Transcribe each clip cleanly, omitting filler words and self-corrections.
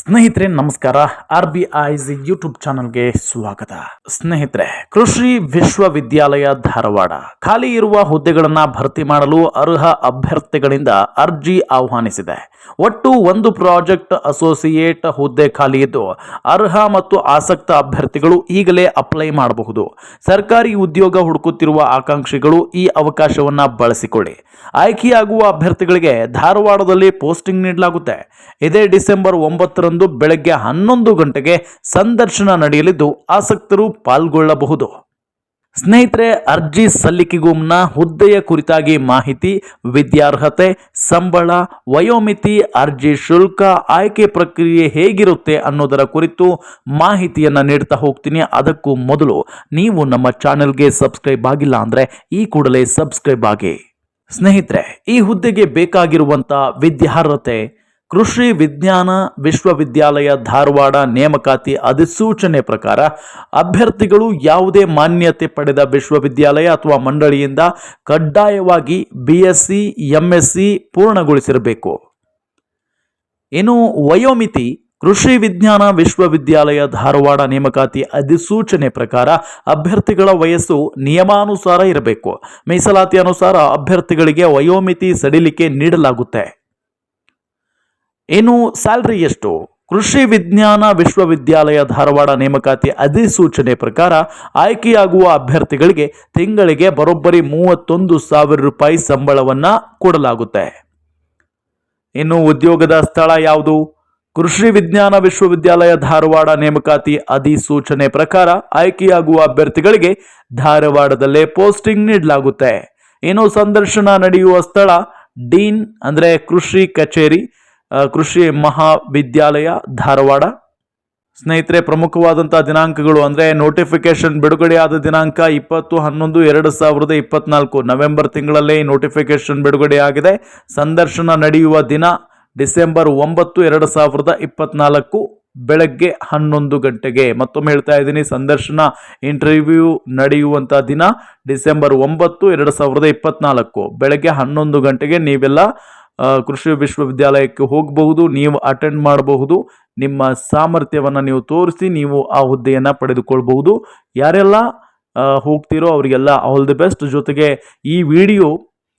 ಸ್ನೇಹಿತರೆ ನಮಸ್ಕಾರ. RBI's YouTube ಚಾನಲ್ಗೆ ಸ್ವಾಗತ. ಸ್ನೇಹಿತರೆ, ಕೃಷಿ ವಿಶ್ವವಿದ್ಯಾಲಯ ಧಾರವಾಡ ಖಾಲಿ ಇರುವ ಹುದ್ದೆಗಳನ್ನು ಭರ್ತಿ ಮಾಡಲು ಅರ್ಹ ಅಭ್ಯರ್ಥಿಗಳಿಂದ ಅರ್ಜಿ ಆಹ್ವಾನಿಸಿದೆ. ಒಟ್ಟು 1 ಪ್ರಾಜೆಕ್ಟ್ ಅಸೋಸಿಯೇಟ್ ಹುದ್ದೆ ಖಾಲಿ ಇದ್ದು ಅರ್ಹ ಮತ್ತು ಆಸಕ್ತ ಅಭ್ಯರ್ಥಿಗಳು ಈಗಲೇ ಅಪ್ಲೈ ಮಾಡಬಹುದು. ಸರ್ಕಾರಿ ಉದ್ಯೋಗ ಹುಡುಕುತ್ತಿರುವ ಆಕಾಂಕ್ಷಿಗಳು ಈ ಅವಕಾಶವನ್ನ ಬಳಸಿಕೊಳ್ಳಿ. ಆಯ್ಕೆಯಾಗುವ ಅಭ್ಯರ್ಥಿಗಳಿಗೆ ಧಾರವಾಡದಲ್ಲಿ ಪೋಸ್ಟಿಂಗ್ ನೀಡಲಾಗುತ್ತೆ. ಇದೇ ಡಿಸೆಂಬರ್ 9ರಂದು ಬೆಳಗ್ಗೆ 11 ಗಂಟೆಗೆ ಸಂದರ್ಶನ ನಡೆಯಲಿದ್ದು ಆಸಕ್ತರು ಪಾಲ್ಗೊಳ್ಳಬಹುದು. ಸ್ನೇಹಿತರೆ, ಅರ್ಜಿ ಸಲ್ಲಿಕೆಗೂ ಮುನ್ನ ಹುದ್ದೆಯ ಕುರಿತಾಗಿ ಮಾಹಿತಿ, ವಿದ್ಯಾರ್ಹತೆ, ಸಂಬಳ, ವಯೋಮಿತಿ, ಅರ್ಜಿ ಶುಲ್ಕ, ಆಯ್ಕೆ ಪ್ರಕ್ರಿಯೆ ಹೇಗಿರುತ್ತೆ ಅನ್ನೋದರ ಕುರಿತು ಮಾಹಿತಿಯನ್ನು ನೀಡ್ತಾ ಹೋಗ್ತೀನಿ. ಅದಕ್ಕೂ ಮೊದಲು ನೀವು ನಮ್ಮ ಚಾನೆಲ್ಗೆ ಸಬ್ಸ್ಕ್ರೈಬ್ ಆಗಿಲ್ಲ ಅಂದರೆ ಈ ಕೂಡಲೇ ಸಬ್ಸ್ಕ್ರೈಬ್ ಆಗಿ. ಸ್ನೇಹಿತರೆ, ಈ ಹುದ್ದೆಗೆ ಬೇಕಾಗಿರುವಂಥ ವಿದ್ಯಾರ್ಹತೆ ಕೃಷಿ ವಿಜ್ಞಾನ ವಿಶ್ವವಿದ್ಯಾಲಯ ಧಾರವಾಡ ನೇಮಕಾತಿ ಅಧಿಸೂಚನೆ ಪ್ರಕಾರ ಅಭ್ಯರ್ಥಿಗಳು ಯಾವುದೇ ಮಾನ್ಯತೆ ಪಡೆದ ವಿಶ್ವವಿದ್ಯಾಲಯ ಅಥವಾ ಮಂಡಳಿಯಿಂದ ಕಡ್ಡಾಯವಾಗಿ BSc MSc ಪೂರ್ಣಗೊಳಿಸಿರಬೇಕು. ಇನ್ನು ವಯೋಮಿತಿ ಕೃಷಿ ವಿಜ್ಞಾನ ವಿಶ್ವವಿದ್ಯಾಲಯ ಧಾರವಾಡ ನೇಮಕಾತಿ ಅಧಿಸೂಚನೆ ಪ್ರಕಾರ ಅಭ್ಯರ್ಥಿಗಳ ವಯಸ್ಸು ನಿಯಮಾನುಸಾರ ಇರಬೇಕು. ಮೀಸಲಾತಿ ಅನುಸಾರ ಅಭ್ಯರ್ಥಿಗಳಿಗೆ ವಯೋಮಿತಿ ಸಡಿಲಿಕೆ ನೀಡಲಾಗುತ್ತೆ. ಇನ್ನು ಸ್ಯಾಲರಿ ಎಷ್ಟು? ಕೃಷಿ ವಿಜ್ಞಾನ ವಿಶ್ವವಿದ್ಯಾಲಯ ಧಾರವಾಡ ನೇಮಕಾತಿ ಅಧಿಸೂಚನೆ ಪ್ರಕಾರ ಆಯ್ಕೆಯಾಗುವ ಅಭ್ಯರ್ಥಿಗಳಿಗೆ ತಿಂಗಳಿಗೆ ಬರೋಬ್ಬರಿ 31,000 ರೂಪಾಯಿ ಸಂಬಳವನ್ನು ಕೊಡಲಾಗುತ್ತೆ. ಇನ್ನು ಉದ್ಯೋಗದ ಸ್ಥಳ ಯಾವುದು? ಕೃಷಿ ವಿಜ್ಞಾನ ವಿಶ್ವವಿದ್ಯಾಲಯ ಧಾರವಾಡ ನೇಮಕಾತಿ ಅಧಿಸೂಚನೆ ಪ್ರಕಾರ ಆಯ್ಕೆಯಾಗುವ ಅಭ್ಯರ್ಥಿಗಳಿಗೆ ಧಾರವಾಡದಲ್ಲೇ ಪೋಸ್ಟಿಂಗ್ ನೀಡಲಾಗುತ್ತೆ. ಇನ್ನು ಸಂದರ್ಶನ ನಡೆಯುವ ಸ್ಥಳ ಡೀನ್ ಅಂದರೆ ಕೃಷಿ ಕಚೇರಿ, ಕೃಷಿ ಮಹಾವಿದ್ಯಾಲಯ ಧಾರವಾಡ. ಸ್ನೇಹಿತರೆ, ಪ್ರಮುಖವಾದಂತಹ ದಿನಾಂಕಗಳು ಅಂದರೆ ನೋಟಿಫಿಕೇಶನ್ ಬಿಡುಗಡೆಯಾದ ದಿನಾಂಕ 20/11/2024 ನವೆಂಬರ್ ತಿಂಗಳಲ್ಲೇ ನೋಟಿಫಿಕೇಶನ್ ಬಿಡುಗಡೆಯಾಗಿದೆ. ಸಂದರ್ಶನ ನಡೆಯುವ ದಿನ ಡಿಸೆಂಬರ್ 9, 2024 ಬೆಳಗ್ಗೆ 11 ಗಂಟೆಗೆ. ಮತ್ತೊಮ್ಮೆ ಹೇಳ್ತಾ ಇದ್ದೀನಿ, ಸಂದರ್ಶನ ಇಂಟರ್ವ್ಯೂ ನಡೆಯುವಂಥ ದಿನ ಡಿಸೆಂಬರ್ 9, 2024 ಬೆಳಗ್ಗೆ 11 ಗಂಟೆಗೆ ನೀವೆಲ್ಲ ಕೃಷಿ ವಿಶ್ವವಿದ್ಯಾಲಯಕ್ಕೆ ಹೋಗಬಹುದು. ನೀವು ಅಟೆಂಡ್ ಮಾಡಬಹುದು. ನಿಮ್ಮ ಸಾಮರ್ಥ್ಯವನ್ನು ನೀವು ತೋರಿಸಿ ನೀವು ಆ ಹುದ್ದೆಯನ್ನು ಪಡೆದುಕೊಳ್ಬಹುದು. ಯಾರೆಲ್ಲ ಹೋಗ್ತೀರೋ ಅವರಿಗೆಲ್ಲ ಆಲ್ ದಿ ಬೆಸ್ಟ್. ಜೊತೆಗೆ ಈ ವಿಡಿಯೋ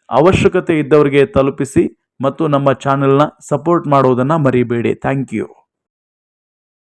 ಅವಶ್ಯಕತೆ ಇದ್ದವರಿಗೆ ತಲುಪಿಸಿ ಮತ್ತು ನಮ್ಮ ಚಾನೆಲ್ನ ಸಪೋರ್ಟ್ ಮಾಡೋದನ್ನು ಮರಿಬೇಡಿ. Thank you.